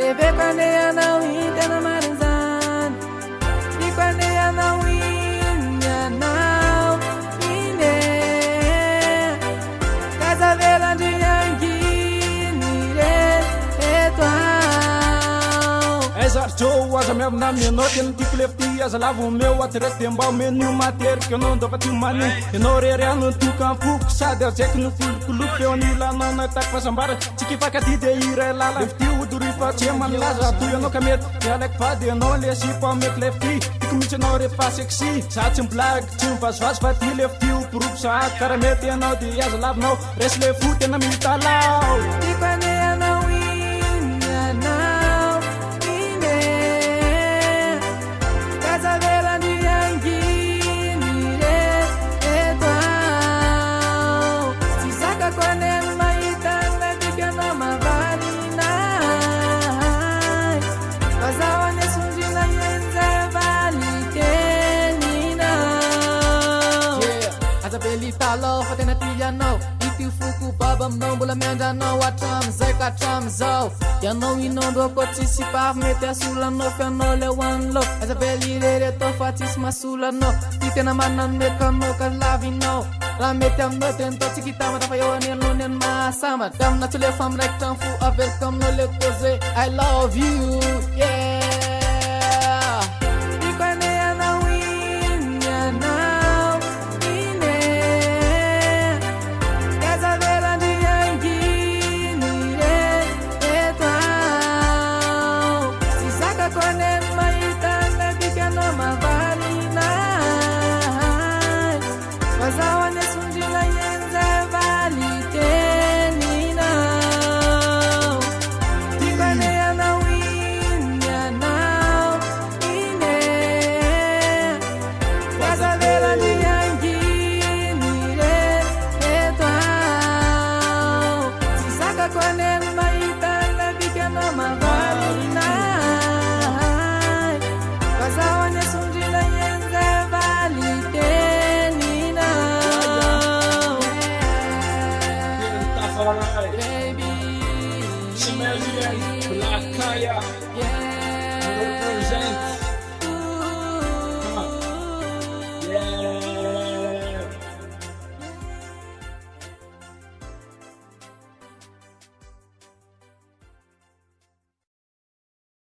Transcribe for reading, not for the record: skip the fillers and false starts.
Bebê quando não entendo marizan e quando não inha não ine casa vela de yangi nire etwa Eza Joe aza miavy na mianao tena tiako lefty aza lavo meu atrety de mbao menio materiky anao ndova ty maniny ianao reryano toka foko sady azeky no folokoloko eo anilanao nataky fasambara tsy kifaky de ira lala lefty odorifa tsy manlaza toy anao ka mety mialaiky vady anao le sipo ameky lefty tiako mihitsy anao refa sexy za tsy blague tsy mivazivazy fa ty lefty oporopo sahady karaha mety anao de aza lavinao resy le fo tena mitalao e quando não inha não ine casa vela de yangi nire etwa se saca quando maitanga de que não mavalina vazawa nesundina yenze vali kenina aza belita lo fatena tiyano iti fuku babam não bola mianjano atram zeka atram zao yanao inondo ako tsisy pafy mety asolanao fianao le hoanlo aza velirere tô fa tsisy masolanao ty tena manano mety anao ka lavinao raha mety aminao tenatao tsy kitamatra fa eo anenao neny mahasambatra amina tsy le famiraikitra fo aveliko aminao le koze I love you yeah